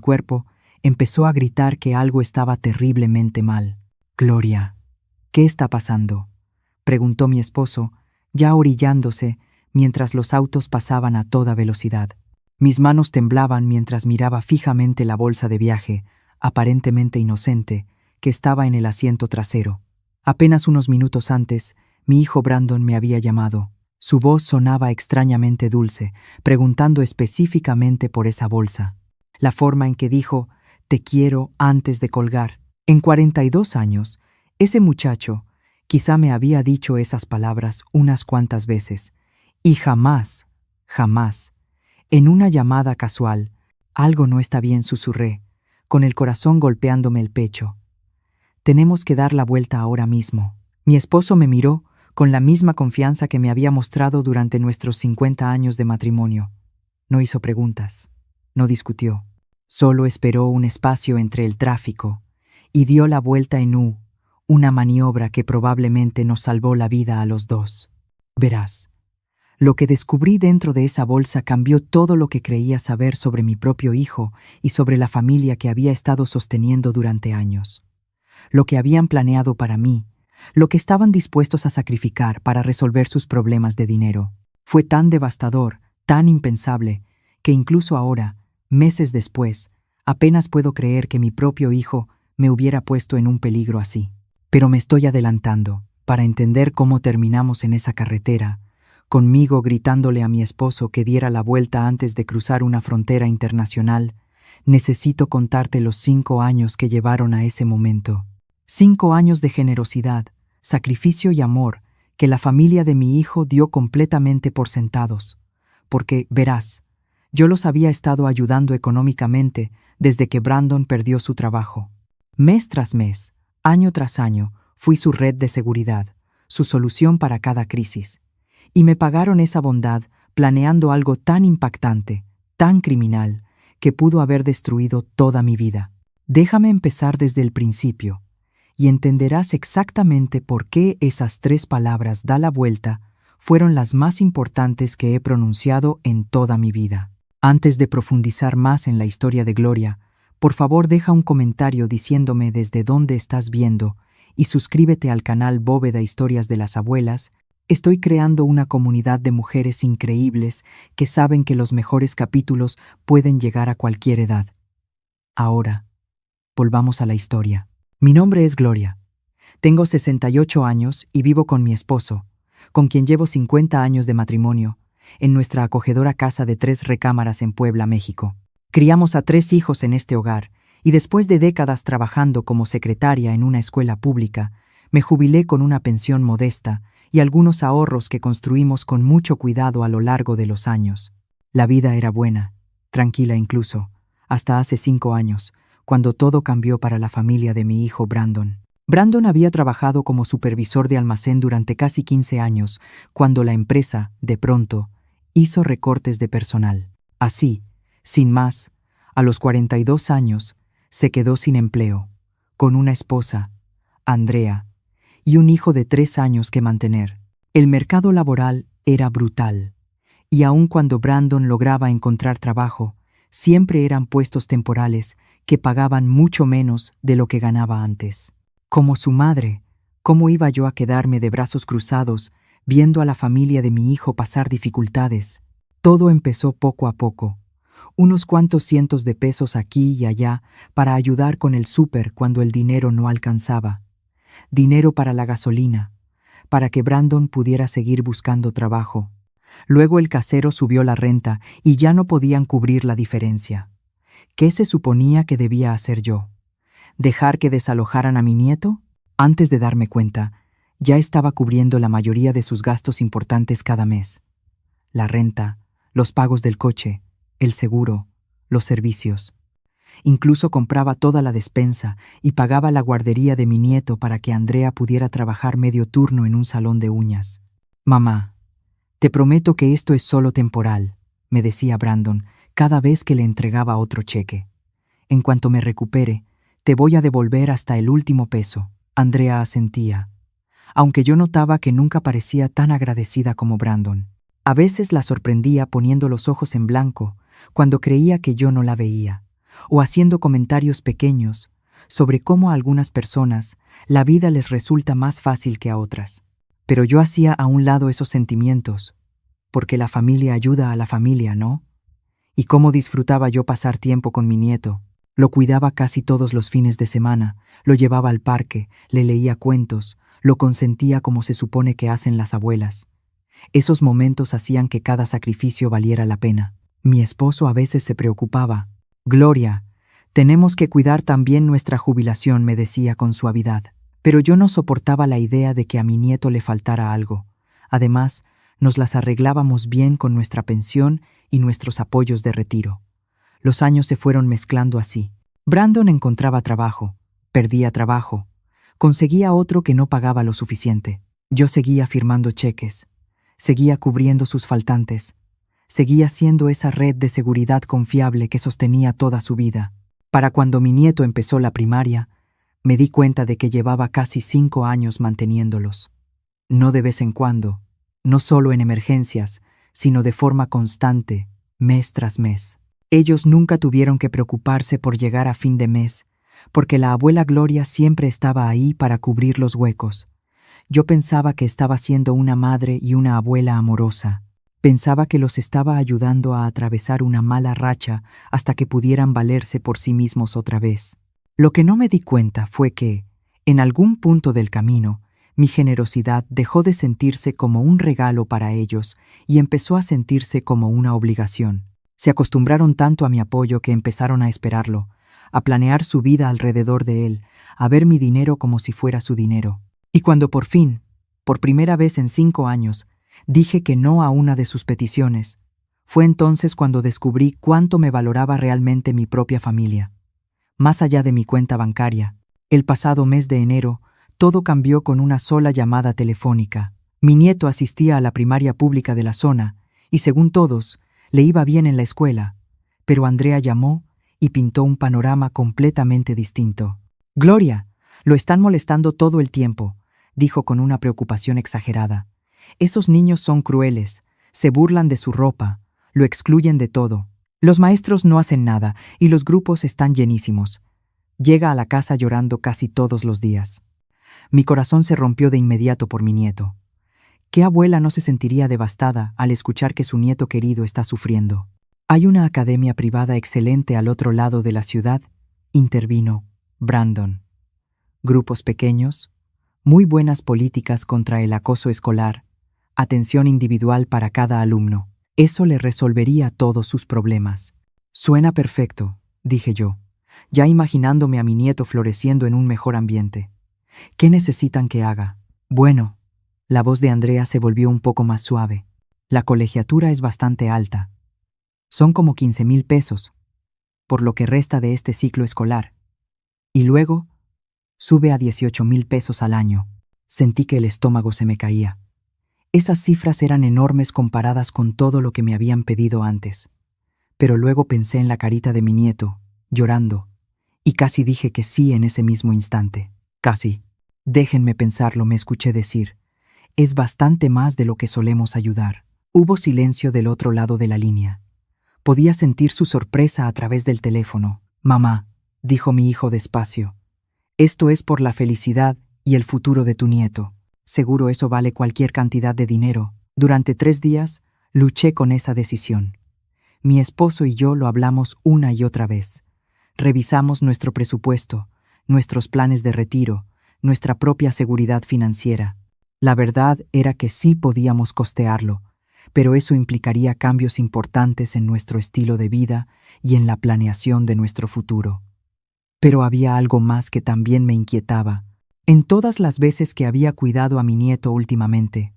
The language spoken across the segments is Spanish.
cuerpo empezó a gritar que algo estaba terriblemente mal. «Gloria, ¿qué está pasando?», preguntó mi esposo, ya orillándose mientras los autos pasaban a toda velocidad. Mis manos temblaban mientras miraba fijamente la bolsa de viaje, aparentemente inocente, que estaba en el asiento trasero. Apenas unos minutos antes, mi hijo Brandon me había llamado. Su voz sonaba extrañamente dulce, preguntando específicamente por esa bolsa. La forma en que dijo «te quiero» antes de colgar. En 42 años, ese muchacho quizá me había dicho esas palabras unas cuantas veces. Y jamás, en una llamada casual, «algo no está bien», susurré, con el corazón golpeándome el pecho. «Tenemos que dar la vuelta ahora mismo». Mi esposo me miró con la misma confianza que me había mostrado durante nuestros 50 años de matrimonio. No hizo preguntas, no discutió, solo esperó un espacio entre el tráfico y dio la vuelta en U, una maniobra que probablemente nos salvó la vida a los dos. Verás, lo que descubrí dentro de esa bolsa cambió todo lo que creía saber sobre mi propio hijo y sobre la familia que había estado sosteniendo durante años. Lo que habían planeado para mí, lo que estaban dispuestos a sacrificar para resolver sus problemas de dinero. Fue tan devastador, tan impensable, que incluso ahora, meses después, apenas puedo creer que mi propio hijo me hubiera puesto en un peligro así. Pero me estoy adelantando para entender cómo terminamos en esa carretera, conmigo gritándole a mi esposo que diera la vuelta antes de cruzar una frontera internacional. Necesito contarte los 5 años que llevaron a ese momento. 5 años de generosidad, sacrificio y amor que la familia de mi hijo dio completamente por sentados. Porque, verás, yo los había estado ayudando económicamente desde que Brandon perdió su trabajo. Mes tras mes, año tras año, fui su red de seguridad, su solución para cada crisis. Y me pagaron esa bondad planeando algo tan impactante, tan criminal, que pudo haber destruido toda mi vida. Déjame empezar desde el principio, y entenderás exactamente por qué esas 3 palabras «da la vuelta» fueron las más importantes que he pronunciado en toda mi vida. Antes de profundizar más en la historia de Gloria, por favor deja un comentario diciéndome desde dónde estás viendo y suscríbete al canal Bóveda Historias de las Abuelas. Estoy creando una comunidad de mujeres increíbles que saben que los mejores capítulos pueden llegar a cualquier edad. Ahora, volvamos a la historia. Mi nombre es Gloria. Tengo 68 años y vivo con mi esposo, con quien llevo 50 años de matrimonio, en nuestra acogedora casa de 3 recámaras en Puebla, México. Criamos a 3 hijos en este hogar y después de décadas trabajando como secretaria en una escuela pública, me jubilé con una pensión modesta y algunos ahorros que construimos con mucho cuidado a lo largo de los años. La vida era buena, tranquila incluso, hasta hace 5 años, cuando todo cambió para la familia de mi hijo Brandon. Brandon había trabajado como supervisor de almacén durante casi 15 años, cuando la empresa, de pronto, hizo recortes de personal. Así, sin más, a los 42 años, se quedó sin empleo, con una esposa, Andrea, y un hijo de 3 años que mantener. El mercado laboral era brutal, y aun cuando Brandon lograba encontrar trabajo, siempre eran puestos temporales que pagaban mucho menos de lo que ganaba antes. Como su madre, ¿cómo iba yo a quedarme de brazos cruzados viendo a la familia de mi hijo pasar dificultades? Todo empezó poco a poco. Unos cuantos cientos de pesos aquí y allá para ayudar con el súper cuando el dinero no alcanzaba. Dinero para la gasolina, para que Brandon pudiera seguir buscando trabajo. Luego el casero subió la renta y ya no podían cubrir la diferencia. ¿Qué se suponía que debía hacer yo? ¿Dejar que desalojaran a mi nieto? Antes de darme cuenta, ya estaba cubriendo la mayoría de sus gastos importantes cada mes. La renta, los pagos del coche, el seguro, los servicios. Incluso compraba toda la despensa y pagaba la guardería de mi nieto para que Andrea pudiera trabajar medio turno en un salón de uñas. «Mamá, te prometo que esto es solo temporal», me decía Brandon cada vez que le entregaba otro cheque. «En cuanto me recupere, te voy a devolver hasta el último peso». Andrea asentía, aunque yo notaba que nunca parecía tan agradecida como Brandon. A veces la sorprendía poniendo los ojos en blanco cuando creía que yo no la veía, o haciendo comentarios pequeños sobre cómo a algunas personas la vida les resulta más fácil que a otras. Pero yo hacía a un lado esos sentimientos, porque la familia ayuda a la familia, ¿no? Y cómo disfrutaba yo pasar tiempo con mi nieto. Lo cuidaba casi todos los fines de semana, lo llevaba al parque, le leía cuentos, lo consentía como se supone que hacen las abuelas. Esos momentos hacían que cada sacrificio valiera la pena. Mi esposo a veces se preocupaba. «Gloria, tenemos que cuidar también nuestra jubilación», me decía con suavidad. Pero yo no soportaba la idea de que a mi nieto le faltara algo. Además, nos las arreglábamos bien con nuestra pensión y nuestros apoyos de retiro. Los años se fueron mezclando así. Brandon encontraba trabajo, perdía trabajo, conseguía otro que no pagaba lo suficiente. Yo seguía firmando cheques, seguía cubriendo sus faltantes, seguía siendo esa red de seguridad confiable que sostenía toda su vida. Para cuando mi nieto empezó la primaria, me di cuenta de que llevaba casi 5 años manteniéndolos. No de vez en cuando, no solo en emergencias, sino de forma constante, mes tras mes. Ellos nunca tuvieron que preocuparse por llegar a fin de mes, porque la abuela Gloria siempre estaba ahí para cubrir los huecos. Yo pensaba que estaba siendo una madre y una abuela amorosa. Pensaba que los estaba ayudando a atravesar una mala racha hasta que pudieran valerse por sí mismos otra vez. Lo que no me di cuenta fue que, en algún punto del camino, mi generosidad dejó de sentirse como un regalo para ellos y empezó a sentirse como una obligación. Se acostumbraron tanto a mi apoyo que empezaron a esperarlo, a planear su vida alrededor de él, a ver mi dinero como si fuera su dinero. Y cuando por fin, por primera vez en 5 años, dije que no a una de sus peticiones, fue entonces cuando descubrí cuánto me valoraba realmente mi propia familia. Más allá de mi cuenta bancaria, el pasado mes de enero, todo cambió con una sola llamada telefónica. Mi nieto asistía a la primaria pública de la zona y, según todos, le iba bien en la escuela, pero Andrea llamó y pintó un panorama completamente distinto. «Gloria, lo están molestando todo el tiempo», dijo con una preocupación exagerada. «Esos niños son crueles, se burlan de su ropa, lo excluyen de todo. Los maestros no hacen nada y los grupos están llenísimos. Llega a la casa llorando casi todos los días». Mi corazón se rompió de inmediato por mi nieto. ¿Qué abuela no se sentiría devastada al escuchar que su nieto querido está sufriendo? «Hay una academia privada excelente al otro lado de la ciudad», intervino Brandon. «Grupos pequeños, muy buenas políticas contra el acoso escolar, atención individual para cada alumno. Eso le resolvería todos sus problemas». «Suena perfecto», dije yo, ya imaginándome a mi nieto floreciendo en un mejor ambiente. «¿Qué necesitan que haga?» «Bueno», la voz de Andrea se volvió un poco más suave. «La colegiatura es bastante alta. Son como 15,000 pesos, por lo que resta de este ciclo escolar. Y luego, sube a 18,000 pesos al año». Sentí que el estómago se me caía. Esas cifras eran enormes comparadas con todo lo que me habían pedido antes. Pero luego pensé en la carita de mi nieto, llorando, y casi dije que sí en ese mismo instante. «Casi. Déjenme pensarlo», me escuché decir. «Es bastante más de lo que solemos ayudar». Hubo silencio del otro lado de la línea. Podía sentir su sorpresa a través del teléfono. «Mamá», dijo mi hijo despacio, «esto es por la felicidad y el futuro de tu nieto. Seguro eso vale cualquier cantidad de dinero». Durante 3 días luché con esa decisión. Mi esposo y yo lo hablamos una y otra vez. Revisamos nuestro presupuesto, nuestros planes de retiro, nuestra propia seguridad financiera. La verdad era que sí podíamos costearlo, pero eso implicaría cambios importantes en nuestro estilo de vida y en la planeación de nuestro futuro. Pero había algo más que también me inquietaba. En todas las veces que había cuidado a mi nieto últimamente,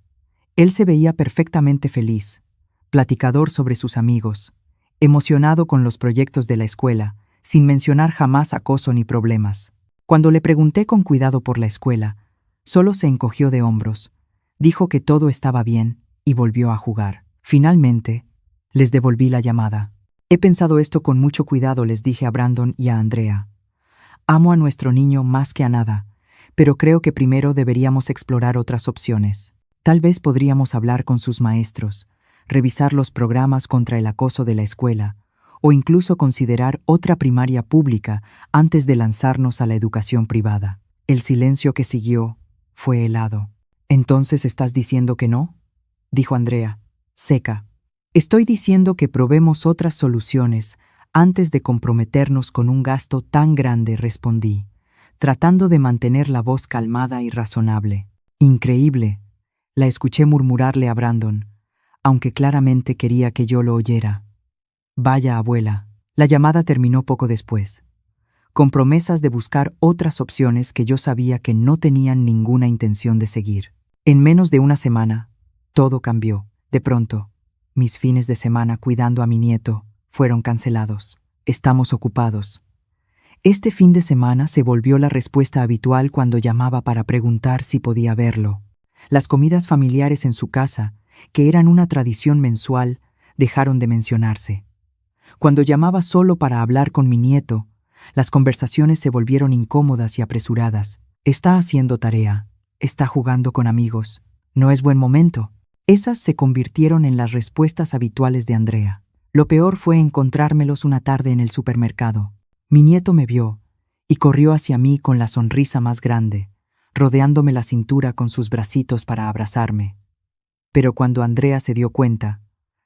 él se veía perfectamente feliz, platicador sobre sus amigos, emocionado con los proyectos de la escuela, sin mencionar jamás acoso ni problemas. Cuando le pregunté con cuidado por la escuela, solo se encogió de hombros, dijo que todo estaba bien y volvió a jugar. Finalmente, les devolví la llamada. «He pensado esto con mucho cuidado», les dije a Brandon y a Andrea. «Amo a nuestro niño más que a nada, pero creo que primero deberíamos explorar otras opciones. Tal vez podríamos hablar con sus maestros, revisar los programas contra el acoso de la escuela, o incluso considerar otra primaria pública antes de lanzarnos a la educación privada. El silencio que siguió fue helado. ¿Entonces estás diciendo que no?, dijo Andrea, seca. Estoy diciendo que probemos otras soluciones antes de comprometernos con un gasto tan grande, respondí, tratando de mantener la voz calmada y razonable. Increíble, la escuché murmurarle a Brandon, aunque claramente quería que yo lo oyera. Vaya, abuela. La llamada terminó poco después, con promesas de buscar otras opciones que yo sabía que no tenían ninguna intención de seguir. En menos de una semana, todo cambió. De pronto, mis fines de semana cuidando a mi nieto fueron cancelados. Estamos ocupados. Este fin de semana se volvió la respuesta habitual cuando llamaba para preguntar si podía verlo. Las comidas familiares en su casa, que eran una tradición mensual, dejaron de mencionarse. Cuando llamaba solo para hablar con mi nieto, las conversaciones se volvieron incómodas y apresuradas. Está haciendo tarea, está jugando con amigos, no es buen momento. Esas se convirtieron en las respuestas habituales de Andrea. Lo peor fue encontrármelos una tarde en el supermercado. Mi nieto me vio y corrió hacia mí con la sonrisa más grande, rodeándome la cintura con sus bracitos para abrazarme. Pero cuando Andrea se dio cuenta,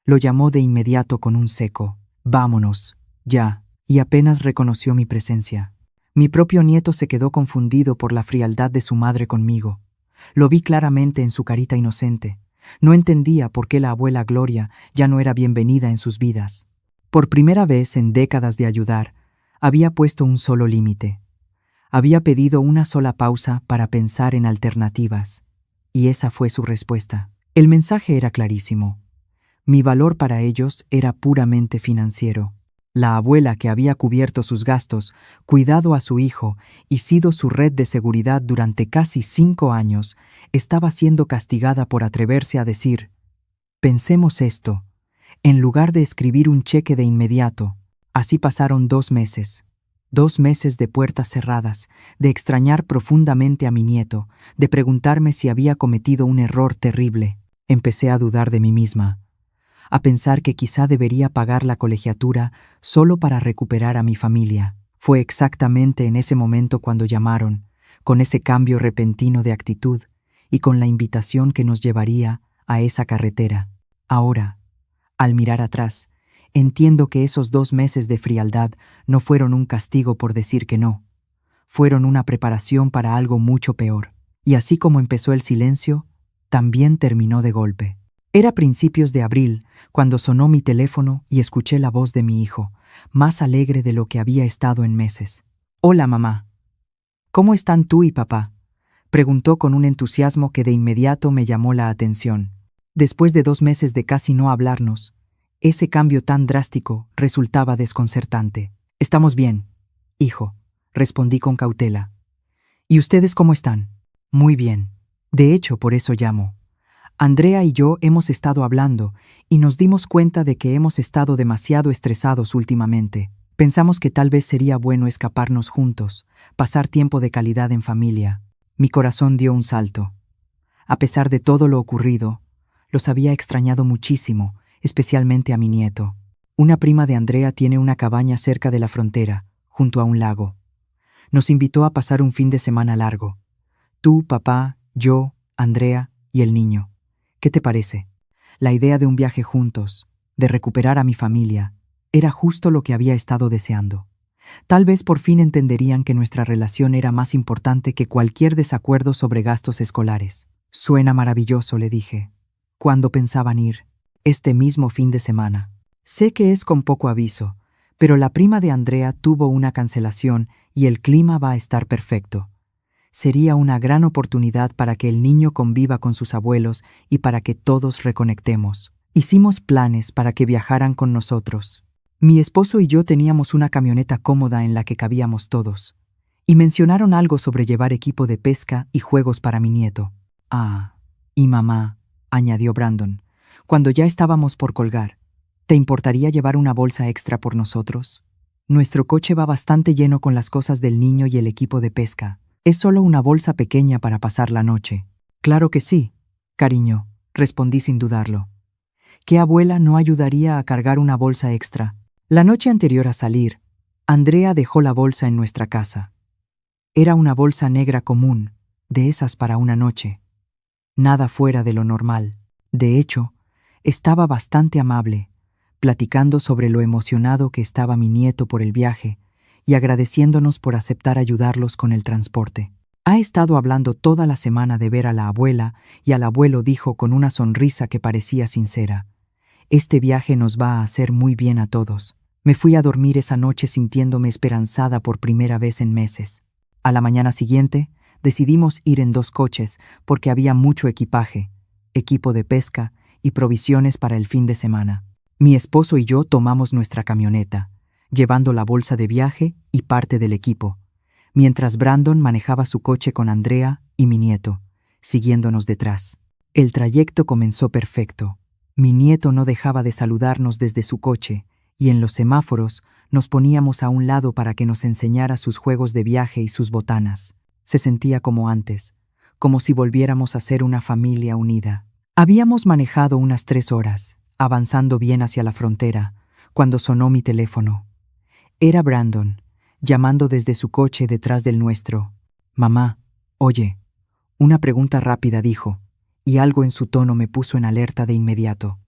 lo llamó de inmediato con un seco: «Vámonos, ya», y apenas reconoció mi presencia. Mi propio nieto se quedó confundido por la frialdad de su madre conmigo. Lo vi claramente en su carita inocente. No entendía por qué la abuela Gloria ya no era bienvenida en sus vidas. Por primera vez en décadas de ayudar, había puesto un solo límite. Había pedido una sola pausa para pensar en alternativas, y esa fue su respuesta. El mensaje era clarísimo. Mi valor para ellos era puramente financiero. La abuela, que había cubierto sus gastos, cuidado a su hijo y sido su red de seguridad durante casi 5 años, estaba siendo castigada por atreverse a decir: «Pensemos esto», en lugar de escribir un cheque de inmediato. Así pasaron 2 meses. 2 meses de puertas cerradas, de extrañar profundamente a mi nieto, de preguntarme si había cometido un error terrible. Empecé a dudar de mí misma, a pensar que quizá debería pagar la colegiatura solo para recuperar a mi familia. Fue exactamente en ese momento cuando llamaron, con ese cambio repentino de actitud y con la invitación que nos llevaría a esa carretera. Ahora, al mirar atrás, entiendo que esos 2 meses de frialdad no fueron un castigo por decir que no. Fueron una preparación para algo mucho peor. Y así como empezó el silencio, también terminó de golpe. Era principios de abril, cuando sonó mi teléfono y escuché la voz de mi hijo, más alegre de lo que había estado en meses. «Hola, mamá. ¿Cómo están tú y papá?», preguntó con un entusiasmo que de inmediato me llamó la atención. Después de 2 meses de casi no hablarnos, ese cambio tan drástico resultaba desconcertante. «Estamos bien, hijo», respondí con cautela. «¿Y ustedes cómo están?». «Muy bien. De hecho, por eso llamo. Andrea y yo hemos estado hablando y nos dimos cuenta de que hemos estado demasiado estresados últimamente. Pensamos que tal vez sería bueno escaparnos juntos, pasar tiempo de calidad en familia». Mi corazón dio un salto. A pesar de todo lo ocurrido, los había extrañado muchísimo, especialmente a mi nieto. Una prima de Andrea tiene una cabaña cerca de la frontera, junto a un lago. Nos invitó a pasar un fin de semana largo. Tú, papá, yo, Andrea y el niño. ¿Qué te parece? La idea de un viaje juntos, de recuperar a mi familia, era justo lo que había estado deseando. Tal vez por fin entenderían que nuestra relación era más importante que cualquier desacuerdo sobre gastos escolares. «Suena maravilloso», le dije. «¿Cuándo pensaban ir?» «Este mismo fin de semana». Sé que es con poco aviso, pero la prima de Andrea tuvo una cancelación y el clima va a estar perfecto. Sería una gran oportunidad para que el niño conviva con sus abuelos y para que todos reconectemos. Hicimos planes para que viajaran con nosotros. Mi esposo y yo teníamos una camioneta cómoda en la que cabíamos todos, y mencionaron algo sobre llevar equipo de pesca y juegos para mi nieto. «Ah, y mamá», añadió Brandon, cuando ya estábamos por colgar, «¿te importaría llevar una bolsa extra por nosotros? Nuestro coche va bastante lleno con las cosas del niño y el equipo de pesca. Es solo una bolsa pequeña para pasar la noche». «Claro que sí, cariño», respondí sin dudarlo. ¿Qué abuela no ayudaría a cargar una bolsa extra? La noche anterior a salir, Andrea dejó la bolsa en nuestra casa. Era una bolsa negra común, de esas para una noche. Nada fuera de lo normal. De hecho, estaba bastante amable, platicando sobre lo emocionado que estaba mi nieto por el viaje y agradeciéndonos por aceptar ayudarlos con el transporte. Ha estado hablando toda la semana de ver a la abuela y al abuelo dijo con una sonrisa que parecía sincera: «Este viaje nos va a hacer muy bien a todos». Me fui a dormir esa noche sintiéndome esperanzada por primera vez en meses. A la mañana siguiente, decidimos ir en 2 coches porque había mucho equipaje, equipo de pesca y provisiones para el fin de semana. Mi esposo y yo tomamos nuestra camioneta, llevando la bolsa de viaje y parte del equipo, mientras Brandon manejaba su coche con Andrea y mi nieto, siguiéndonos detrás. El trayecto comenzó perfecto. Mi nieto no dejaba de saludarnos desde su coche, y en los semáforos nos poníamos a un lado para que nos enseñara sus juegos de viaje y sus botanas. Se sentía como antes, como si volviéramos a ser una familia unida. Habíamos manejado unas 3 horas, avanzando bien hacia la frontera, cuando sonó mi teléfono. Era Brandon, llamando desde su coche detrás del nuestro. «Mamá, oye». Una pregunta rápida dijo, y algo en su tono me puso en alerta de inmediato.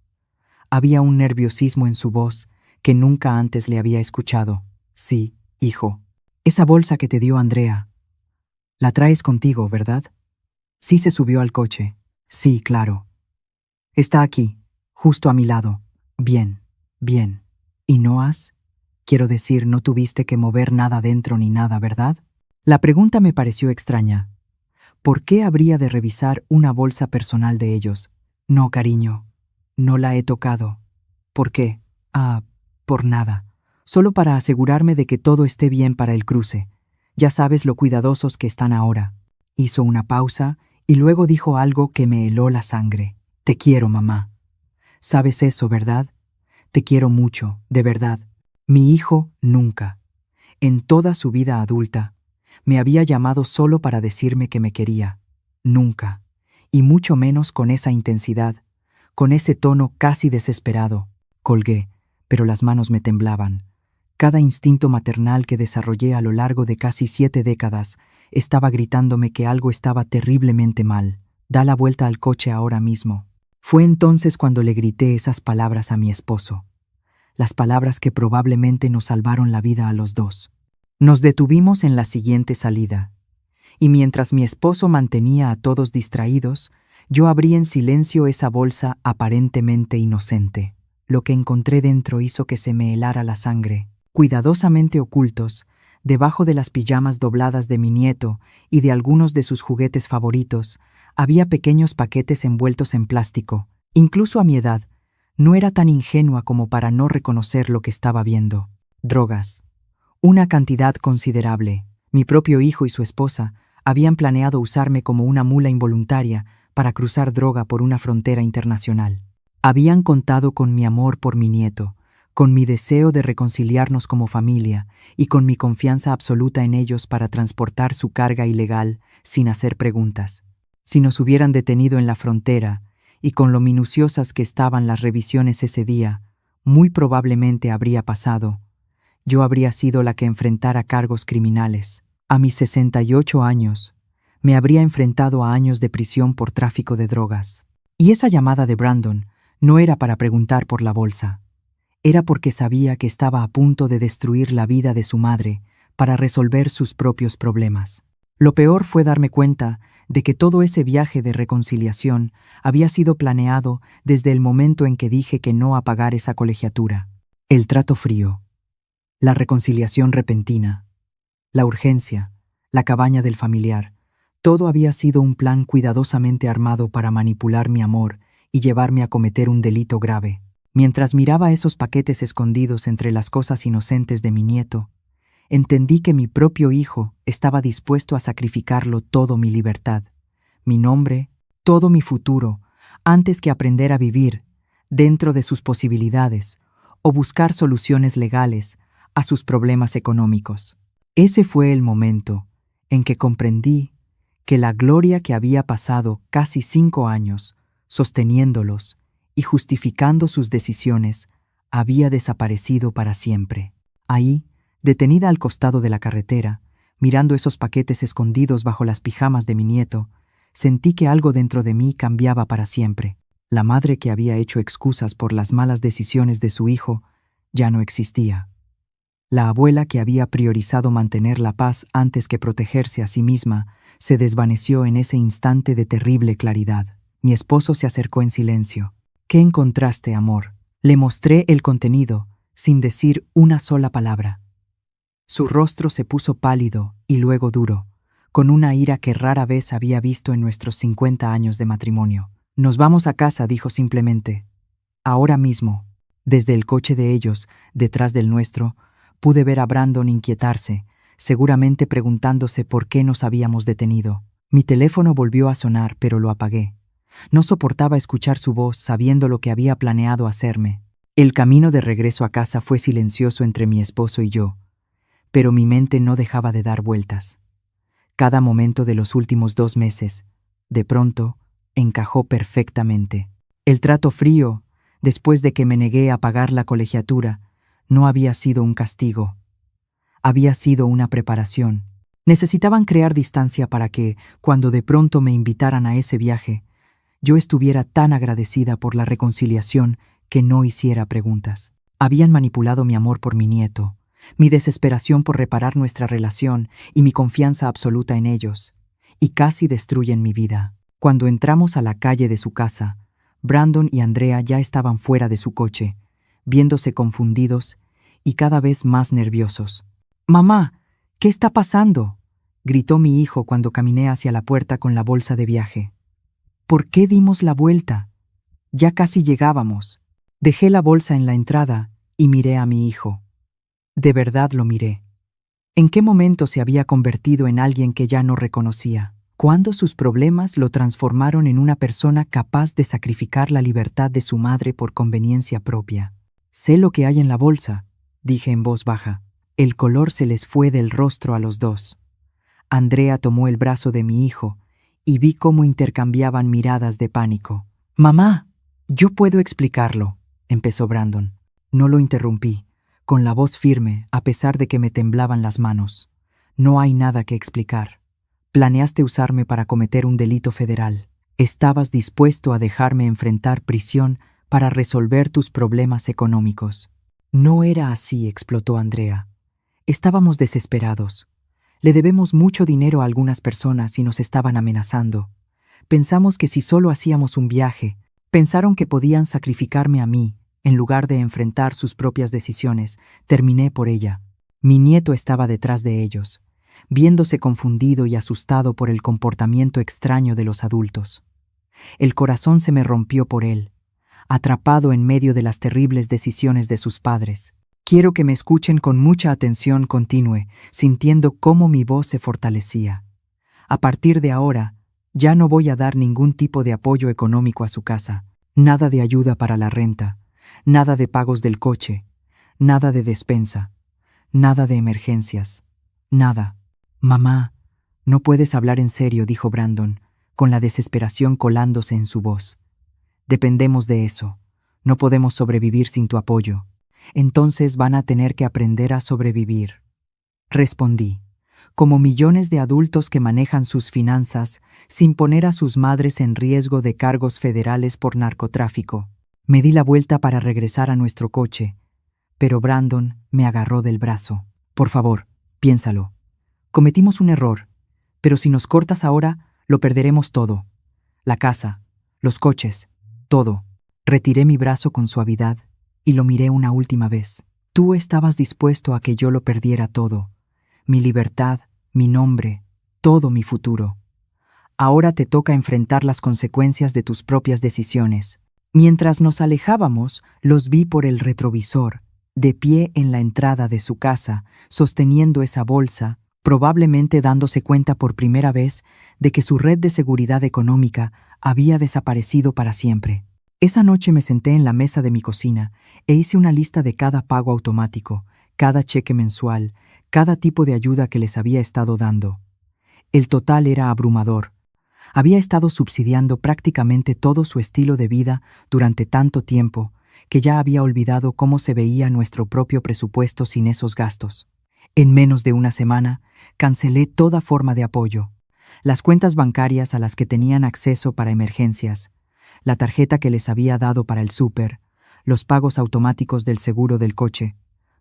Había un nerviosismo en su voz que nunca antes le había escuchado. «Sí, hijo. Esa bolsa que te dio Andrea. La traes contigo, ¿verdad?» «Sí». Se subió al coche. «Sí, claro. Está aquí, justo a mi lado». «Bien, bien. ¿Y no has? Quiero decir, no tuviste que mover nada dentro ni nada, ¿verdad?» La pregunta me pareció extraña. ¿Por qué habría de revisar una bolsa personal de ellos? «No, cariño. No la he tocado». «¿Por qué?» Por nada. Solo para asegurarme de que todo esté bien para el cruce. Ya sabes lo cuidadosos que están ahora». Hizo una pausa y luego dijo algo que me heló la sangre. «Te quiero, mamá. Sabes eso, ¿verdad? Te quiero mucho, de verdad». Mi hijo nunca, en toda su vida adulta, me había llamado solo para decirme que me quería. Nunca. Y mucho menos con esa intensidad, con ese tono casi desesperado. Colgué, pero las manos me temblaban. Cada instinto maternal que desarrollé a lo largo de casi 7 décadas estaba gritándome que algo estaba terriblemente mal. «Da la vuelta al coche ahora mismo». Fue entonces cuando le grité esas palabras a mi esposo. Las palabras que probablemente nos salvaron la vida a los dos. Nos detuvimos en la siguiente salida, y mientras mi esposo mantenía a todos distraídos, yo abrí en silencio esa bolsa aparentemente inocente. Lo que encontré dentro hizo que se me helara la sangre. Cuidadosamente ocultos, debajo de las pijamas dobladas de mi nieto y de algunos de sus juguetes favoritos, había pequeños paquetes envueltos en plástico. Incluso a mi edad, no era tan ingenua como para no reconocer lo que estaba viendo. Drogas. Una cantidad considerable. Mi propio hijo y su esposa habían planeado usarme como una mula involuntaria para cruzar droga por una frontera internacional. Habían contado con mi amor por mi nieto, con mi deseo de reconciliarnos como familia y con mi confianza absoluta en ellos para transportar su carga ilegal sin hacer preguntas. Si nos hubieran detenido en la frontera, y con lo minuciosas que estaban las revisiones ese día, muy probablemente habría pasado. Yo habría sido la que enfrentara cargos criminales. A mis 68 años, me habría enfrentado a años de prisión por tráfico de drogas. Y esa llamada de Brandon no era para preguntar por la bolsa. Era porque sabía que estaba a punto de destruir la vida de su madre para resolver sus propios problemas. Lo peor fue darme cuenta de que todo ese viaje de reconciliación había sido planeado desde el momento en que dije que no a pagar esa colegiatura. El trato frío, la reconciliación repentina, la urgencia, la cabaña del familiar, todo había sido un plan cuidadosamente armado para manipular mi amor y llevarme a cometer un delito grave. Mientras miraba esos paquetes escondidos entre las cosas inocentes de mi nieto, entendí que mi propio hijo estaba dispuesto a sacrificarlo todo: mi libertad, mi nombre, todo mi futuro, antes que aprender a vivir dentro de sus posibilidades o buscar soluciones legales a sus problemas económicos. Ese fue el momento en que comprendí que la Gloria que había pasado casi 5 años sosteniéndolos y justificando sus decisiones había desaparecido para siempre. Ahí, detenida al costado de la carretera, mirando esos paquetes escondidos bajo las pijamas de mi nieto, sentí que algo dentro de mí cambiaba para siempre. La madre que había hecho excusas por las malas decisiones de su hijo ya no existía. La abuela que había priorizado mantener la paz antes que protegerse a sí misma se desvaneció en ese instante de terrible claridad. Mi esposo se acercó en silencio. ¿Qué encontraste, amor? Le mostré el contenido, sin decir una sola palabra. Su rostro se puso pálido y luego duro, con una ira que rara vez había visto en nuestros 50 años de matrimonio. Nos vamos a casa, dijo simplemente. Ahora mismo. Desde el coche de ellos, detrás del nuestro, pude ver a Brandon inquietarse, seguramente preguntándose por qué nos habíamos detenido. Mi teléfono volvió a sonar, pero lo apagué. No soportaba escuchar su voz sabiendo lo que había planeado hacerme. El camino de regreso a casa fue silencioso entre mi esposo y yo, pero mi mente no dejaba de dar vueltas. Cada momento de los últimos 2 meses, de pronto, encajó perfectamente. El trato frío, después de que me negué a pagar la colegiatura, no había sido un castigo. Había sido una preparación. Necesitaban crear distancia para que, cuando de pronto me invitaran a ese viaje, yo estuviera tan agradecida por la reconciliación que no hiciera preguntas. Habían manipulado mi amor por mi nieto, mi desesperación por reparar nuestra relación y mi confianza absoluta en ellos, y casi destruyen mi vida. Cuando entramos a la calle de su casa, Brandon y Andrea ya estaban fuera de su coche, viéndose confundidos y cada vez más nerviosos. «Mamá, ¿qué está pasando?», gritó mi hijo cuando caminé hacia la puerta con la bolsa de viaje. «¿Por qué dimos la vuelta? Ya casi llegábamos». Dejé la bolsa en la entrada y miré a mi hijo. De verdad lo miré. ¿En qué momento se había convertido en alguien que ya no reconocía? ¿Cuándo sus problemas lo transformaron en una persona capaz de sacrificar la libertad de su madre por conveniencia propia? «Sé lo que hay en la bolsa», dije en voz baja. El color se les fue del rostro a los dos. Andrea tomó el brazo de mi hijo y vi cómo intercambiaban miradas de pánico. «Mamá, yo puedo explicarlo», empezó Brandon. No lo interrumpí, con la voz firme, a pesar de que me temblaban las manos. «No hay nada que explicar. Planeaste usarme para cometer un delito federal. Estabas dispuesto a dejarme enfrentar prisión para resolver tus problemas económicos». «No era así», explotó Andrea. «Estábamos desesperados. Le debemos mucho dinero a algunas personas y nos estaban amenazando. Pensamos que si solo hacíamos un viaje, pensaron que podían sacrificarme a mí, en lugar de enfrentar sus propias decisiones. Terminé por ella». Mi nieto estaba detrás de ellos, viéndose confundido y asustado por el comportamiento extraño de los adultos. El corazón se me rompió por él, atrapado en medio de las terribles decisiones de sus padres. Quiero que me escuchen con mucha atención, continué, sintiendo cómo mi voz se fortalecía. A partir de ahora, ya no voy a dar ningún tipo de apoyo económico a su casa. Nada de ayuda para la renta, nada de pagos del coche, nada de despensa, nada de emergencias, nada. «Mamá, no puedes hablar en serio», dijo Brandon, con la desesperación colándose en su voz. «Dependemos de eso. No podemos sobrevivir sin tu apoyo. Entonces van a tener que aprender a sobrevivir». Respondí, como millones de adultos que manejan sus finanzas sin poner a sus madres en riesgo de cargos federales por narcotráfico. Me di la vuelta para regresar a nuestro coche, pero Brandon me agarró del brazo. «Por favor, piénsalo. Cometimos un error, pero si nos cortas ahora, lo perderemos todo. La casa, los coches, todo». Retiré mi brazo con suavidad y lo miré una última vez. «Tú estabas dispuesto a que yo lo perdiera todo. Mi libertad, mi nombre, todo mi futuro. Ahora te toca enfrentar las consecuencias de tus propias decisiones». Mientras nos alejábamos, los vi por el retrovisor, de pie en la entrada de su casa, sosteniendo esa bolsa, probablemente dándose cuenta por primera vez de que su red de seguridad económica había desaparecido para siempre. Esa noche me senté en la mesa de mi cocina e hice una lista de cada pago automático, cada cheque mensual, cada tipo de ayuda que les había estado dando. El total era abrumador. Había estado subsidiando prácticamente todo su estilo de vida durante tanto tiempo que ya había olvidado cómo se veía nuestro propio presupuesto sin esos gastos. En menos de una semana, cancelé toda forma de apoyo. Las cuentas bancarias a las que tenían acceso para emergencias, la tarjeta que les había dado para el súper, los pagos automáticos del seguro del coche,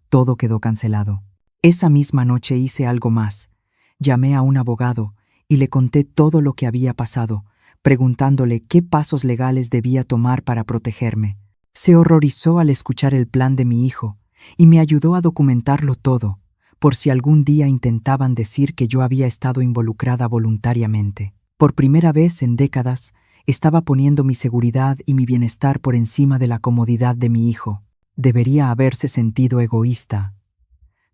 todo quedó cancelado. Esa misma noche hice algo más. Llamé a un abogado y le conté todo lo que había pasado, preguntándole qué pasos legales debía tomar para protegerme. Se horrorizó al escuchar el plan de mi hijo y me ayudó a documentarlo todo, por si algún día intentaban decir que yo había estado involucrada voluntariamente. Por primera vez en décadas, estaba poniendo mi seguridad y mi bienestar por encima de la comodidad de mi hijo. Debería haberse sentido egoísta,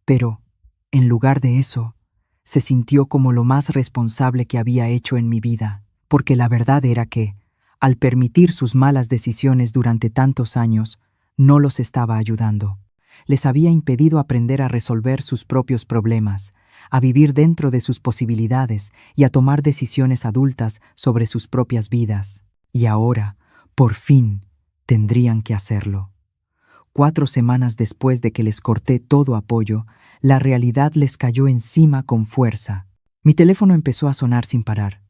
pero, en lugar de eso, se sintió como lo más responsable que había hecho en mi vida, porque la verdad era que, al permitir sus malas decisiones durante tantos años, no los estaba ayudando. Les había impedido aprender a resolver sus propios problemas, a vivir dentro de sus posibilidades y a tomar decisiones adultas sobre sus propias vidas. Y ahora, por fin, tendrían que hacerlo. 4 semanas después de que les corté todo apoyo, la realidad les cayó encima con fuerza. Mi teléfono empezó a sonar sin parar.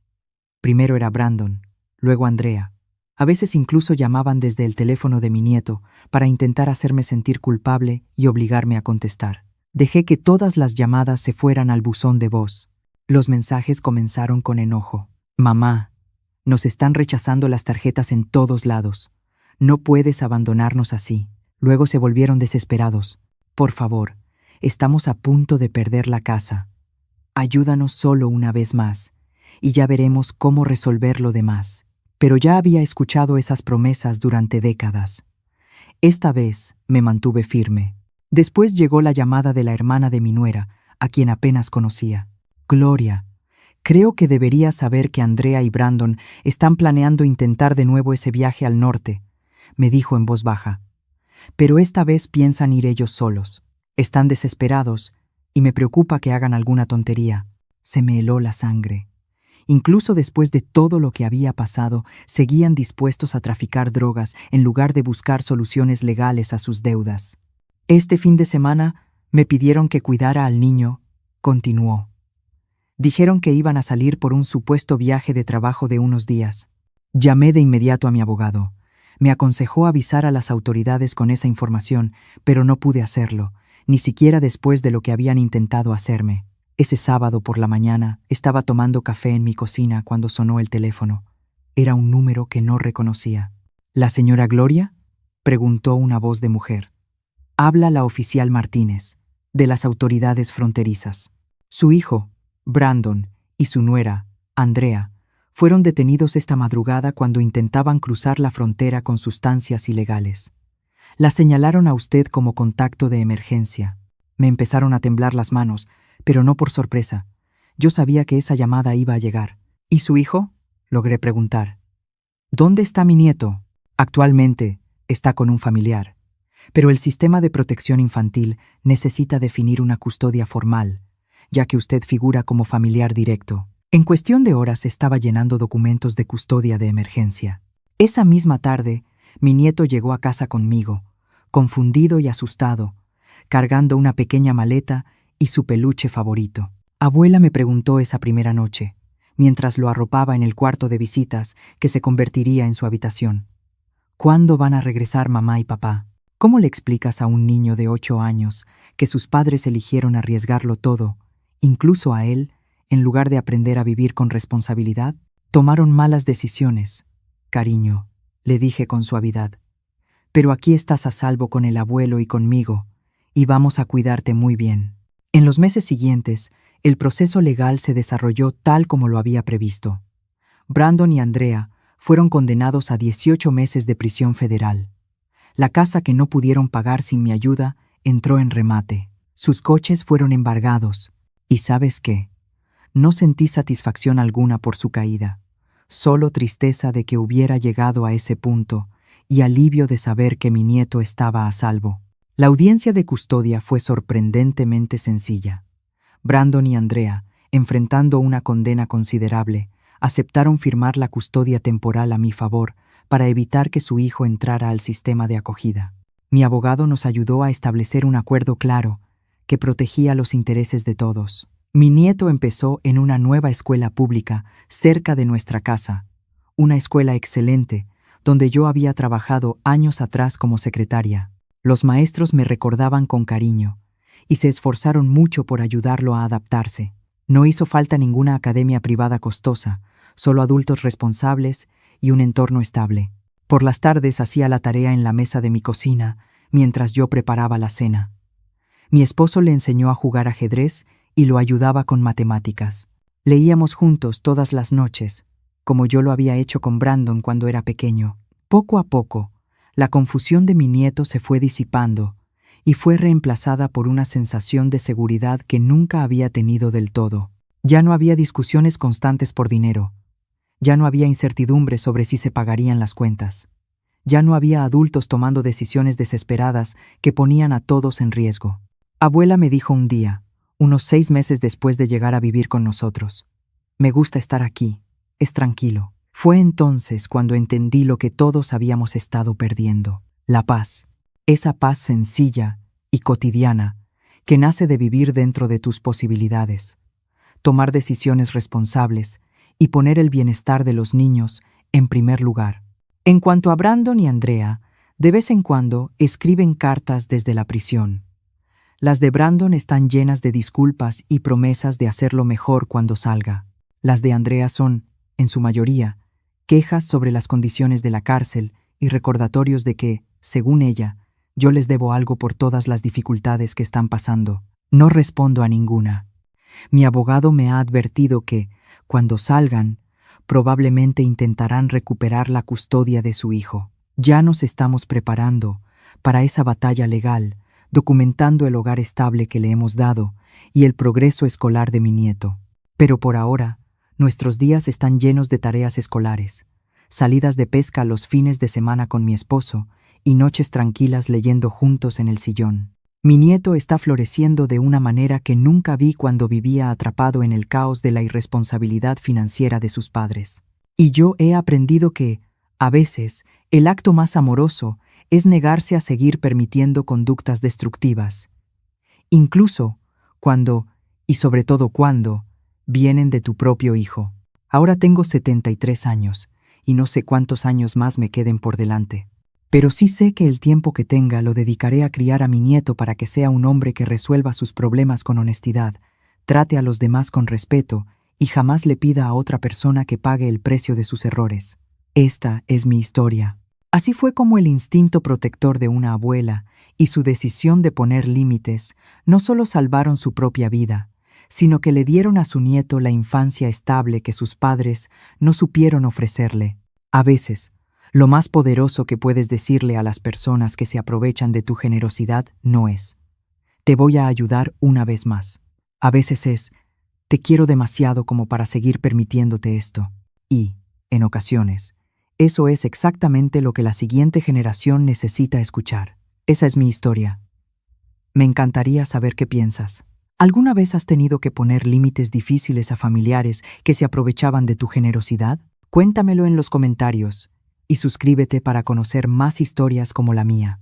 Primero era Brandon, luego Andrea. A veces incluso llamaban desde el teléfono de mi nieto para intentar hacerme sentir culpable y obligarme a contestar. Dejé que todas las llamadas se fueran al buzón de voz. Los mensajes comenzaron con enojo. Mamá, nos están rechazando las tarjetas en todos lados. No puedes abandonarnos así. Luego se volvieron desesperados. Por favor, estamos a punto de perder la casa. Ayúdanos solo una vez más, y ya veremos cómo resolver lo demás. Pero ya había escuchado esas promesas durante décadas. Esta vez me mantuve firme. Después llegó la llamada de la hermana de mi nuera, a quien apenas conocía. Gloria, creo que deberías saber que Andrea y Brandon están planeando intentar de nuevo ese viaje al norte, me dijo en voz baja. Pero esta vez piensan ir ellos solos. Están desesperados y me preocupa que hagan alguna tontería. Se me heló la sangre. Incluso después de todo lo que había pasado, seguían dispuestos a traficar drogas en lugar de buscar soluciones legales a sus deudas. Este fin de semana me pidieron que cuidara al niño, continuó. Dijeron que iban a salir por un supuesto viaje de trabajo de unos días. Llamé de inmediato a mi abogado. Me aconsejó avisar a las autoridades con esa información, pero no pude hacerlo, ni siquiera después de lo que habían intentado hacerme. Ese sábado por la mañana estaba tomando café en mi cocina cuando sonó el teléfono. Era un número que no reconocía. ¿La señora Gloria?, preguntó una voz de mujer. Habla la oficial Martínez, de las autoridades fronterizas. Su hijo, Brandon, y su nuera, Andrea, fueron detenidos esta madrugada cuando intentaban cruzar la frontera con sustancias ilegales. La señalaron a usted como contacto de emergencia. Me empezaron a temblar las manos, pero no por sorpresa. Yo sabía que esa llamada iba a llegar. ¿Y su hijo?, logré preguntar. ¿Dónde está mi nieto? Actualmente está con un familiar. Pero el sistema de protección infantil necesita definir una custodia formal, ya que usted figura como familiar directo. En cuestión de horas estaba llenando documentos de custodia de emergencia. Esa misma tarde, mi nieto llegó a casa conmigo, confundido y asustado, cargando una pequeña maleta y su peluche favorito. Abuela me preguntó esa primera noche, mientras lo arropaba en el cuarto de visitas que se convertiría en su habitación. ¿Cuándo van a regresar mamá y papá? ¿Cómo le explicas a un niño de 8 años que sus padres eligieron arriesgarlo todo, incluso a él, en lugar de aprender a vivir con responsabilidad? Tomaron malas decisiones, cariño, le dije con suavidad. Pero aquí estás a salvo con el abuelo y conmigo, y vamos a cuidarte muy bien. En los meses siguientes, el proceso legal se desarrolló tal como lo había previsto. Brandon y Andrea fueron condenados a 18 meses de prisión federal. La casa que no pudieron pagar sin mi ayuda entró en remate. Sus coches fueron embargados. ¿Y sabes qué? No sentí satisfacción alguna por su caída, solo tristeza de que hubiera llegado a ese punto y alivio de saber que mi nieto estaba a salvo. La audiencia de custodia fue sorprendentemente sencilla. Brandon y Andrea, enfrentando una condena considerable, aceptaron firmar la custodia temporal a mi favor para evitar que su hijo entrara al sistema de acogida. Mi abogado nos ayudó a establecer un acuerdo claro que protegía los intereses de todos. Mi nieto empezó en una nueva escuela pública cerca de nuestra casa, una escuela excelente, donde yo había trabajado años atrás como secretaria. Los maestros me recordaban con cariño y se esforzaron mucho por ayudarlo a adaptarse. No hizo falta ninguna academia privada costosa, solo adultos responsables y un entorno estable. Por las tardes hacía la tarea en la mesa de mi cocina, mientras yo preparaba la cena. Mi esposo le enseñó a jugar ajedrez y lo ayudaba con matemáticas. Leíamos juntos todas las noches, como yo lo había hecho con Brandon cuando era pequeño. Poco a poco, la confusión de mi nieto se fue disipando y fue reemplazada por una sensación de seguridad que nunca había tenido del todo. Ya no había discusiones constantes por dinero. Ya no había incertidumbre sobre si se pagarían las cuentas. Ya no había adultos tomando decisiones desesperadas que ponían a todos en riesgo. Abuela me dijo un día, unos 6 meses después de llegar a vivir con nosotros: «Me gusta estar aquí, es tranquilo». Fue entonces cuando entendí lo que todos habíamos estado perdiendo: la paz. Esa paz sencilla y cotidiana que nace de vivir dentro de tus posibilidades, tomar decisiones responsables y poner el bienestar de los niños en primer lugar. En cuanto a Brandon y Andrea, de vez en cuando escriben cartas desde la prisión. Las de Brandon están llenas de disculpas y promesas de hacerlo mejor cuando salga. Las de Andrea son, en su mayoría, quejas sobre las condiciones de la cárcel y recordatorios de que, según ella, yo les debo algo por todas las dificultades que están pasando. No respondo a ninguna. Mi abogado me ha advertido que, cuando salgan, probablemente intentarán recuperar la custodia de su hijo. Ya nos estamos preparando para esa batalla legal, documentando el hogar estable que le hemos dado y el progreso escolar de mi nieto. Pero por ahora, nuestros días están llenos de tareas escolares, salidas de pesca los fines de semana con mi esposo y noches tranquilas leyendo juntos en el sillón. Mi nieto está floreciendo de una manera que nunca vi cuando vivía atrapado en el caos de la irresponsabilidad financiera de sus padres. Y yo he aprendido que, a veces, el acto más amoroso es negarse a seguir permitiendo conductas destructivas, incluso cuando, y sobre todo cuando, vienen de tu propio hijo. Ahora tengo 73 años, y no sé cuántos años más me queden por delante. Pero sí sé que el tiempo que tenga lo dedicaré a criar a mi nieto para que sea un hombre que resuelva sus problemas con honestidad, trate a los demás con respeto y jamás le pida a otra persona que pague el precio de sus errores. Esta es mi historia. Así fue como el instinto protector de una abuela y su decisión de poner límites no solo salvaron su propia vida, sino que le dieron a su nieto la infancia estable que sus padres no supieron ofrecerle. A veces, lo más poderoso que puedes decirle a las personas que se aprovechan de tu generosidad no es: «Te voy a ayudar una vez más». A veces es: «Te quiero demasiado como para seguir permitiéndote esto». Y, en ocasiones, eso es exactamente lo que la siguiente generación necesita escuchar. Esa es mi historia. Me encantaría saber qué piensas. ¿Alguna vez has tenido que poner límites difíciles a familiares que se aprovechaban de tu generosidad? Cuéntamelo en los comentarios y suscríbete para conocer más historias como la mía.